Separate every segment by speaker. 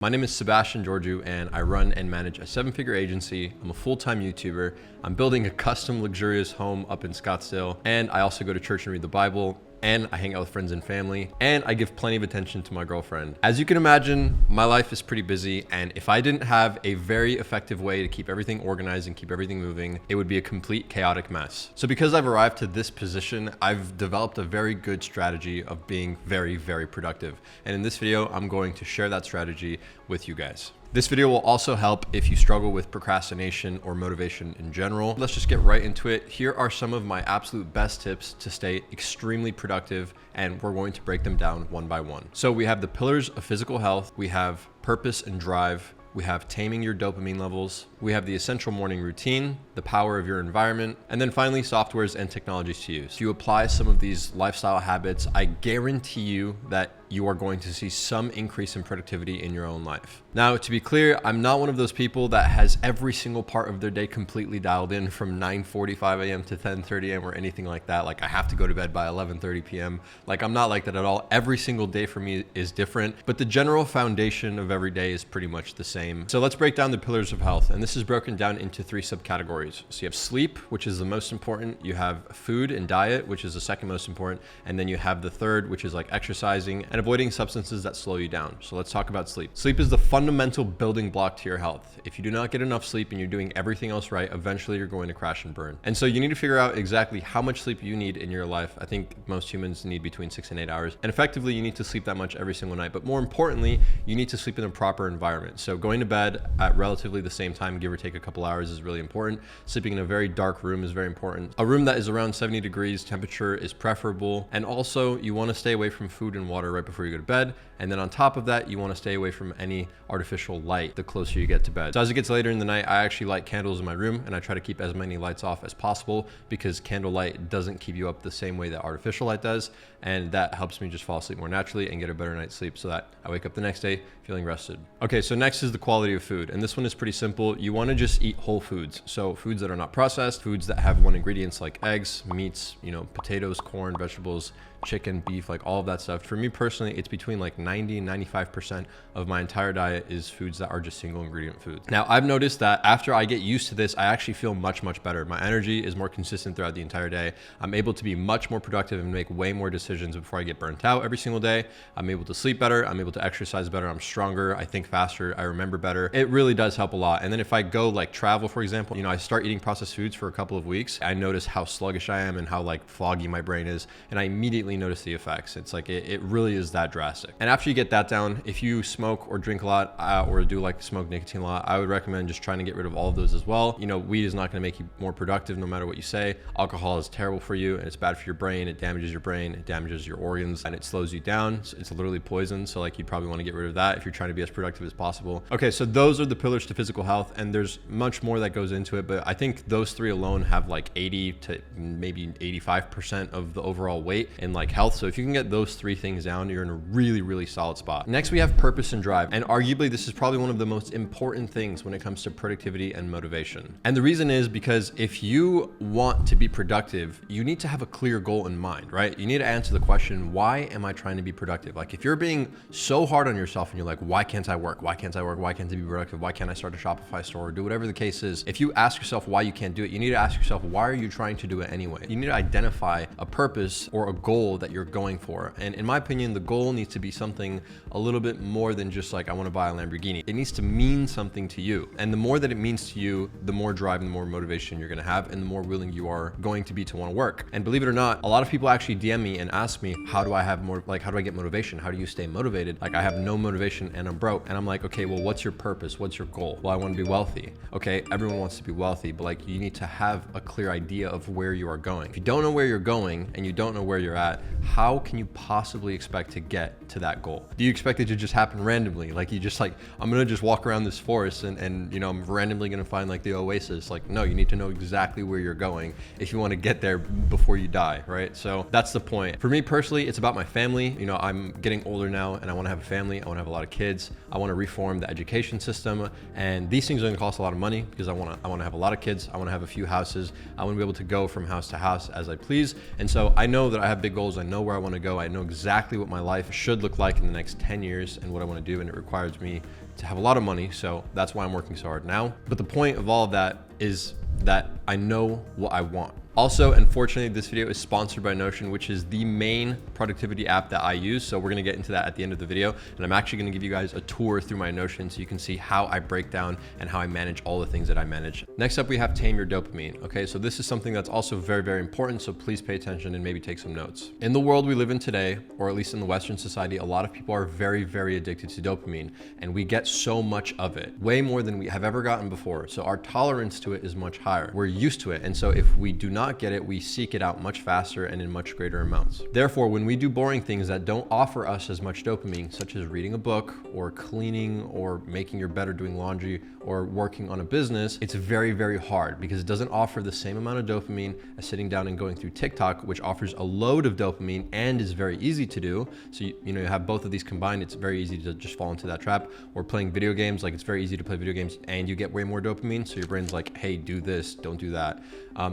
Speaker 1: My name is Sebastian Georgiou, and I run and manage a 7-figure agency. I'm a full-time YouTuber. I'm building a custom luxurious home up in Scottsdale, and I also go to church and read the Bible, and I hang out with friends and family, and I give plenty of attention to my girlfriend. As you can imagine, my life is pretty busy, and if I didn't have a very effective way to keep everything organized and keep everything moving, it would be a complete chaotic mess. So because I've arrived to this position, I've developed a very good strategy of being very, very productive. And in this video, I'm going to share that strategy with you guys. This video will also help if you struggle with procrastination or motivation in general. Let's just get right into it. Here are some of my absolute best tips to stay extremely productive, and we're going to break them down one by one. So we have the pillars of physical health, we have purpose and drive, we have taming your dopamine levels, we have the essential morning routine, the power of your environment, and then finally softwares and technologies to use. If you apply some of these lifestyle habits, I guarantee you that you are going to see some increase in productivity in your own life. Now, to be clear, I'm not one of those people that has every single part of their day completely dialed in from 9:45 a.m. to 10:30 a.m. or anything like that. Like I have to go to bed by 11:30 p.m. Like I'm not like that at all. Every single day for me is different, but the general foundation of every day is pretty much the same. So let's break down the pillars of health. And this is broken down into 3 subcategories. So you have sleep, which is the most important. You have food and diet, which is the second most important. And then you have the third, which is like exercising and avoiding substances that slow you down. So let's talk about sleep. Sleep is the fundamental building block to your health. If you do not get enough sleep and you're doing everything else right, eventually you're going to crash and burn. And so you need to figure out exactly how much sleep you need in your life. I think most humans need between 6 and 8 hours. And effectively, you need to sleep that much every single night. But more importantly, you need to sleep in a proper environment. So going to bed at relatively the same time, give or take a couple hours, is really important. Sleeping in a very dark room is very important. A room that is around 70 degrees temperature is preferable. And also, you want to stay away from food and water right before you go to bed. And then on top of that, you want to stay away from any artificial light the closer you get to bed. So as it gets later in the night, I actually light candles in my room, and I try to keep as many lights off as possible because candlelight doesn't keep you up the same way that artificial light does. And that helps me just fall asleep more naturally and get a better night's sleep so that I wake up the next day feeling rested. Okay, so next is the quality of food. And this one is pretty simple. You want to just eat whole foods. So foods that are not processed, foods that have one ingredients like eggs, meats, potatoes, corn, vegetables, chicken, beef, like all of that stuff. For me personally, it's between like 90 and 95% of my entire diet is foods that are just single ingredient foods. Now, I've noticed that after I get used to this, I actually feel much, much better. My energy is more consistent throughout the entire day. I'm able to be much more productive and make way more decisions before I get burnt out every single day. I'm able to sleep better. I'm able to exercise better. I'm stronger. I think faster. I remember better. It really does help a lot. And then if I go like travel, for example, I start eating processed foods for a couple of weeks. I notice how sluggish I am and how like foggy my brain is. And I immediately notice the effects. It's like, it really is that drastic. And after you get that down, if you smoke or drink a lot or do like smoke nicotine a lot, I would recommend just trying to get rid of all of those as well. Weed is not going to make you more productive no matter what you say. Alcohol is terrible for you and it's bad for your brain. It damages your brain, it damages your organs, and it slows you down. It's literally poison. So like, you'd probably want to get rid of that if you're trying to be as productive as possible. Okay, so those are the pillars to physical health, and there's much more that goes into it, but I think those 3 alone have like 80 to maybe 85% of the overall weight in like health. So if you can get those 3 things down, you're in a really, really solid spot. Next, we have purpose and drive. And arguably, this is probably one of the most important things when it comes to productivity and motivation. And the reason is because if you want to be productive, you need to have a clear goal in mind, right? You need to answer the question, why am I trying to be productive? Like if you're being so hard on yourself and you're like, why can't I work? Why can't I work? Why can't I be productive? Why can't I start a Shopify store or do whatever the case is? If you ask yourself why you can't do it, you need to ask yourself, why are you trying to do it anyway? You need to identify a purpose or a goal that you're going for. And in my opinion, the goal needs to be something a little bit more than just like, I want to buy a Lamborghini. It needs to mean something to you. And the more that it means to you, the more drive and the more motivation you're going to have, and the more willing you are going to be to want to work. And believe it or not, a lot of people actually DM me and ask me, how do I get motivation? How do you stay motivated? Like I have no motivation and I'm broke. And I'm like, okay, well, what's your purpose? What's your goal? Well, I want to be wealthy. Okay, everyone wants to be wealthy, but like you need to have a clear idea of where you are going. If you don't know where you're going and you don't know where you're at, how can you possibly expect to get to that goal? Do you expect it to just happen randomly? Like you just like, I'm going to just walk around this forest and I'm randomly going to find like the oasis. Like, no, you need to know exactly where you're going if you want to get there before you die, right? So that's the point. For me personally, it's about my family. I'm getting older now and I want to have a family. I want to have a lot of kids. I want to reform the education system, and these things are going to cost a lot of money because I want to have a lot of kids. I want to have a few houses. I want to be able to go from house to house as I please. And so I know that I have big goals. I know where I want to go. I know exactly what my life should look like in the next 10 years and what I want to do. And it requires me to have a lot of money. So that's why I'm working so hard now. But the point of all of that is that I know what I want. Also, unfortunately, this video is sponsored by Notion, which is the main productivity app that I use. So we're gonna get into that at the end of the video. And I'm actually gonna give you guys a tour through my Notion so you can see how I break down and how I manage all the things that I manage. Next up, we have tame your dopamine. Okay, so this is something that's also very, very important. So please pay attention and maybe take some notes. In the world we live in today, or at least in the Western society, a lot of people are very, very addicted to dopamine, and we get so much of it, way more than we have ever gotten before. So our tolerance to it is much higher. We're used to it. And so if we do not get it, we seek it out much faster and in much greater amounts. Therefore, when we do boring things that don't offer us as much dopamine, such as reading a book or cleaning or making your bed or doing laundry or working on a business, it's very, very hard because it doesn't offer the same amount of dopamine as sitting down and going through TikTok, which offers a load of dopamine and is very easy to do. So you have both of these combined, it's very easy to just fall into that trap. Or playing video games, like it's very easy to play video games and you get way more dopamine. So your brain's like, hey, do this, don't do that.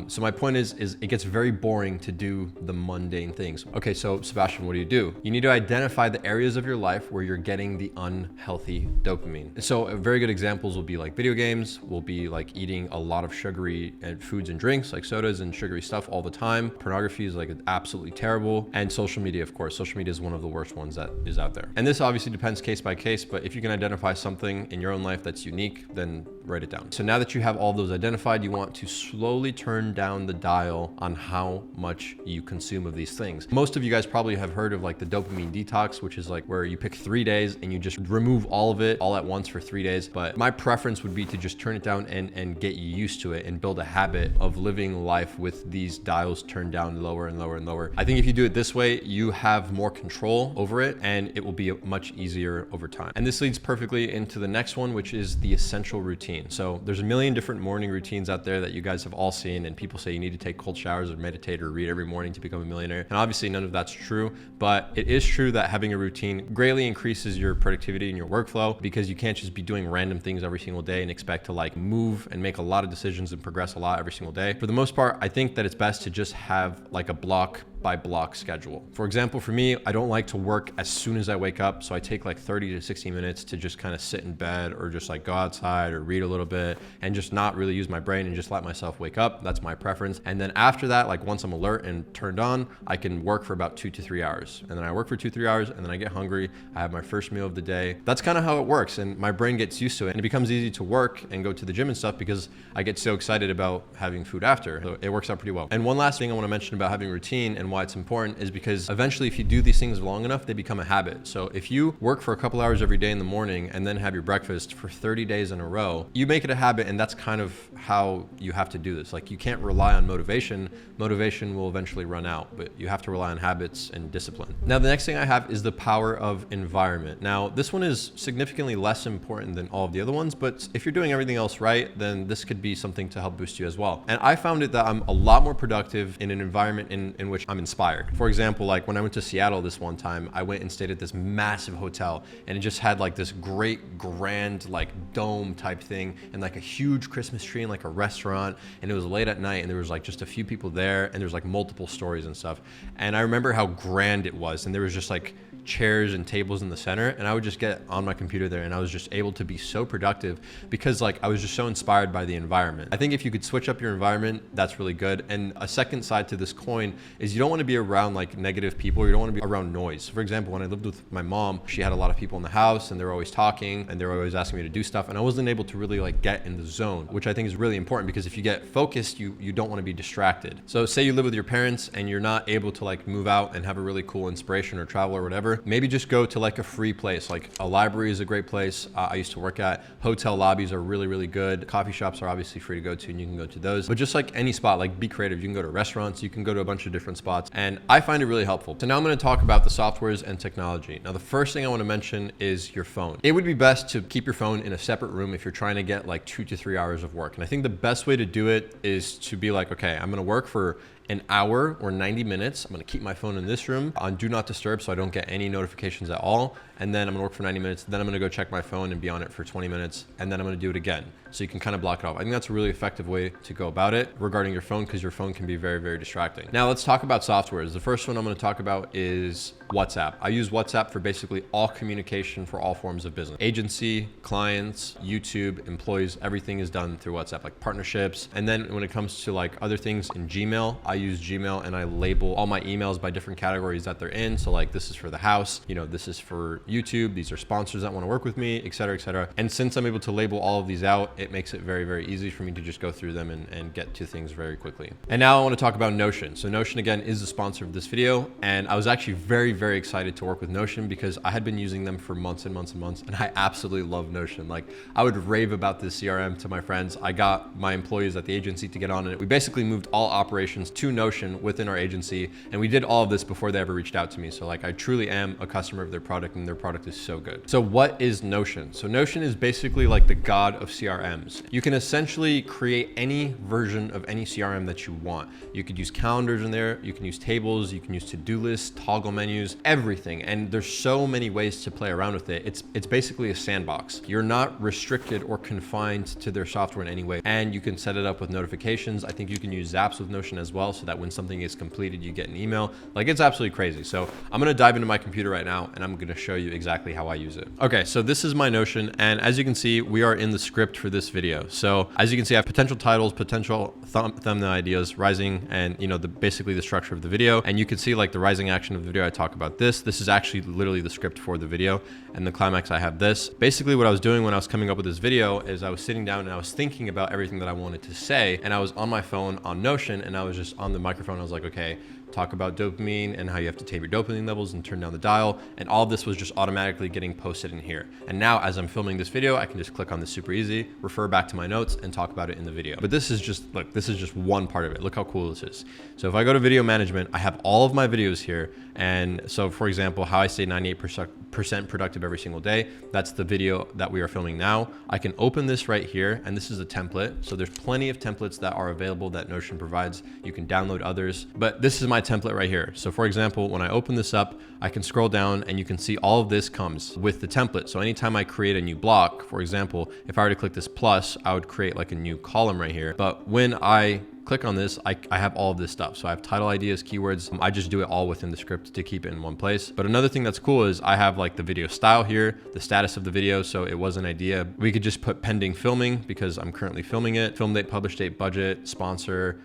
Speaker 1: So my point is it gets very boring to do the mundane things. Okay, so Sebastian, what do? You need to identify the areas of your life where you're getting the unhealthy dopamine. And so very good examples will be like video games, will be like eating a lot of sugary foods and drinks, like sodas and sugary stuff all the time. Pornography is like absolutely terrible. And social media, of course. Social media is one of the worst ones that is out there. And this obviously depends case by case, but if you can identify something in your own life that's unique, then write it down. So now that you have all those identified, you want to slowly turn down the dial on how much you consume of these things. Most of you guys probably have heard of like the dopamine detox, which is like where you pick 3 days and you just remove all of it all at once for 3 days. But my preference would be to just turn it down and get you used to it and build a habit of living life with these dials turned down lower and lower and lower. I think if you do it this way, you have more control over it and it will be much easier over time. And this leads perfectly into the next one, which is the essential routine. So there's a million different morning routines out there that you guys have all seen, and people say you need to take cold showers or meditate or read every morning to become a millionaire. And obviously none of that's true, but it is true that having a routine greatly increases your productivity and your workflow, because you can't just be doing random things every single day and expect to like move and make a lot of decisions and progress a lot every single day. For the most part, I think that it's best to just have like a block by block schedule. For example, for me, I don't like to work as soon as I wake up. So I take like 30 to 60 minutes to just kind of sit in bed or just like go outside or read a little bit and just not really use my brain and just let myself wake up. That's my preference. And then after that, like once I'm alert and turned on, I can work for about 2 to 3 hours. And then I work for 2 to 3 hours and then I get hungry. I have my first meal of the day. That's kind of how it works. And my brain gets used to it and it becomes easy to work and go to the gym and stuff because I get so excited about having food after. So it works out pretty well. And one last thing I want to mention about having routine and why it's important is because eventually if you do these things long enough, they become a habit. So if you work for a couple hours every day in the morning and then have your breakfast for 30 days in a row, you make it a habit, and that's kind of how you have to do this. Like you can't rely on motivation. Motivation will eventually run out, but you have to rely on habits and discipline. Now, the next thing I have is the power of environment. Now, this one is significantly less important than all of the other ones, but if you're doing everything else right, then this could be something to help boost you as well. And I found it that I'm a lot more productive in an environment in which I'm inspired. For example, like when I went to Seattle this one time, I went and stayed at this massive hotel and it just had like this great grand like dome type thing and like a huge Christmas tree and like a restaurant, and it was late at night and there was like just a few people there and there was like multiple stories and stuff. And I remember how grand it was, and there was just like chairs and tables in the center, and I would just get on my computer there and I was just able to be so productive because like I was just so inspired by the environment. I think if you could switch up your environment, that's really good. And a second side to this coin is you don't want to be around like negative people. You don't want to be around noise. For example, when I lived with my mom, she had a lot of people in the house and they were always talking and they were always asking me to do stuff, and I wasn't able to really like get in the zone, which I think is really important because if you get focused, you don't want to be distracted. So say you live with your parents and you're not able to like move out and have a really cool inspiration or travel or whatever, maybe just go to like a free place. Like a library is a great place I used to work at. Hotel lobbies are really, really good. Coffee shops are obviously free to go to and you can go to those. But just like any spot, like be creative. You can go to restaurants, you can go to a bunch of different spots. And I find it really helpful. So now I'm going to talk about the softwares and technology. Now, the first thing I want to mention is your phone. It would be best to keep your phone in a separate room if you're trying to get like 2 to 3 hours of work. And I think the best way to do it is to be like, okay, I'm going to work for an hour or 90 minutes. I'm going to keep my phone in this room on do not disturb so I don't get any notifications at all. and then I'm gonna work for 90 minutes. Then I'm gonna go check my phone and be on it for 20 minutes. And then I'm gonna do it again. So you can kind of block it off. I think that's a really effective way to go about it regarding your phone, because your phone can be very, very distracting. Now let's talk about softwares. The first one I'm gonna talk about is WhatsApp. I use WhatsApp for basically all communication for all forms of business. Agency, clients, YouTube, employees, everything is done through WhatsApp, like partnerships. And then when it comes to like other things in Gmail, I use Gmail and I label all my emails by different categories that they're in. So like this is for the house, you know, this is for YouTube, these are sponsors that want to work with me, et cetera, et cetera. And since I'm able to label all of these out, it makes it very, very easy for me to just go through them and get to things very quickly. And now I want to talk about Notion. So Notion, again, is the sponsor of this video. And I was actually very, very excited to work with Notion because I had been using them for months and months and months. And I absolutely love Notion. Like I would rave about this CRM to my friends. I got my employees at the agency to get on it. We basically moved all operations to Notion within our agency. And we did all of this before they ever reached out to me. So like I truly am a customer of their product and their product is so good. So what is Notion? So Notion is basically like the god of CRMs. You can essentially create any version of any CRM that you want. You could use calendars in there, you can use tables, you can use to-do lists, toggle menus, everything. And there's so many ways to play around with it. It's basically a sandbox. You're not restricted or confined to their software in any way. And you can set it up with notifications. I think you can use Zaps with Notion as well, so that when something is completed, you get an email. Like it's absolutely crazy. So I'm gonna dive into my computer right now and I'm gonna show you exactly how I use it. Okay, so this is my Notion. And as you can see, we are in the script for this video. So as you can see, I have potential titles, potential thumbnail ideas, rising, and you know, basically the structure of the video. And you can see like the rising action of the video, I talk about this. This is actually literally the script for the video. And the climax, I have this. Basically what I was doing when I was coming up with this video is I was sitting down and I was thinking about everything that I wanted to say. And I was on my phone on Notion and I was just on the microphone. I was like, okay, talk about dopamine and how you have to tame your dopamine levels and turn down the dial. And all of this was just automatically getting posted in here. And now as I'm filming this video, I can just click on this super easy, refer back to my notes and talk about it in the video. But this is just, look, this is just one part of it. Look how cool this is. So if I go to video management, I have all of my videos here. And so for example, how I stay 98% productive every single day, that's the video that we are filming now. I can open this right here and this is a template. So there's plenty of templates that are available that Notion provides. You can download others, but this is my template right here. So for example, when I open this up, I can scroll down and you can see all of this comes with the template. So anytime I create a new block, for example, if I were to click this plus, I would create like a new column right here. But when I click on this, I have all of this stuff. So I have title ideas, keywords. I just do it all within the script to keep it in one place. But another thing that's cool is I have like the video style here, the status of the video. So it was an idea. We could just put pending filming because I'm currently filming it, film date, publish date, budget, sponsor,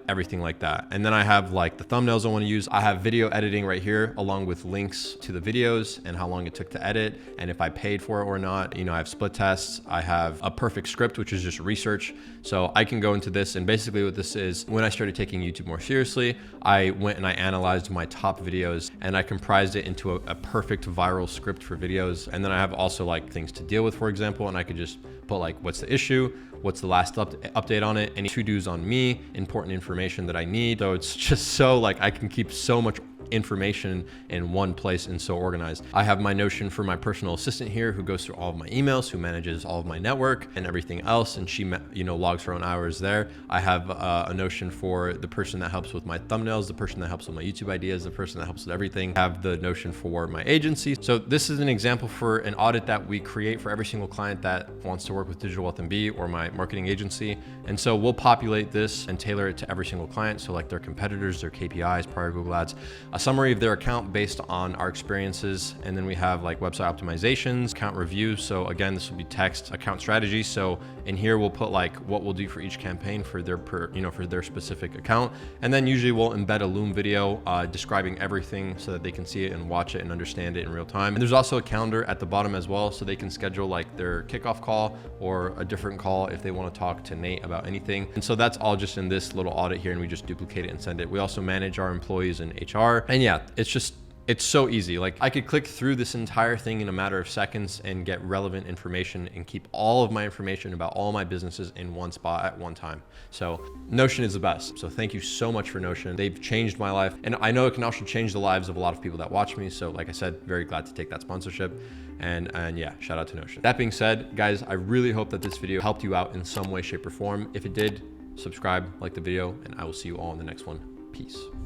Speaker 1: everything like that. And then I have like the thumbnails I want to use. I have video editing right here, along with links to the videos and how long it took to edit and if I paid for it or not. You know, I have split tests. I have a perfect script, which is just research. So I can go into this, and basically what this is, when I started taking YouTube more seriously, I went and I analyzed my top videos and I comprised it into a perfect viral script for videos. And then I have also like things to deal with, for example, and I could just put like, what's the issue? What's the last update on it? Any to-dos on me, important information that I need. So it's just so like, I can keep so much information in one place and so organized. I have my Notion for my personal assistant here who goes through all of my emails, who manages all of my network and everything else, and she, you know, logs her own hours there. I have a Notion for the person that helps with my thumbnails, the person that helps with my YouTube ideas, the person that helps with everything. I have the Notion for my agency. So this is an example for an audit that we create for every single client that wants to work with Digital Wealth MB or my marketing agency. And so we'll populate this and tailor it to every single client. So like their competitors, their KPIs, prior Google ads, a summary of their account based on our experiences. And then we have like website optimizations, account reviews. So again, this will be text, account strategy. So in here, we'll put like what we'll do for each campaign for their for their specific account. And then usually we'll embed a Loom video describing everything so that they can see it and watch it and understand it in real time. And there's also a calendar at the bottom as well, so they can schedule like their kickoff call or a different call if they want to talk to Nate about anything. And so that's all just in this little audit here, and we just duplicate it and send it. We also manage our employees in HR. And yeah, it's so easy. Like I could click through this entire thing in a matter of seconds and get relevant information and keep all of my information about all my businesses in one spot at one time. So Notion is the best. So thank you so much for Notion. They've changed my life, and I know it can also change the lives of a lot of people that watch me. So like I said, very glad to take that sponsorship. And yeah, shout out to Notion. That being said, guys, I really hope that this video helped you out in some way, shape, or form. If it did, subscribe, like the video, and I will see you all in the next one. Peace.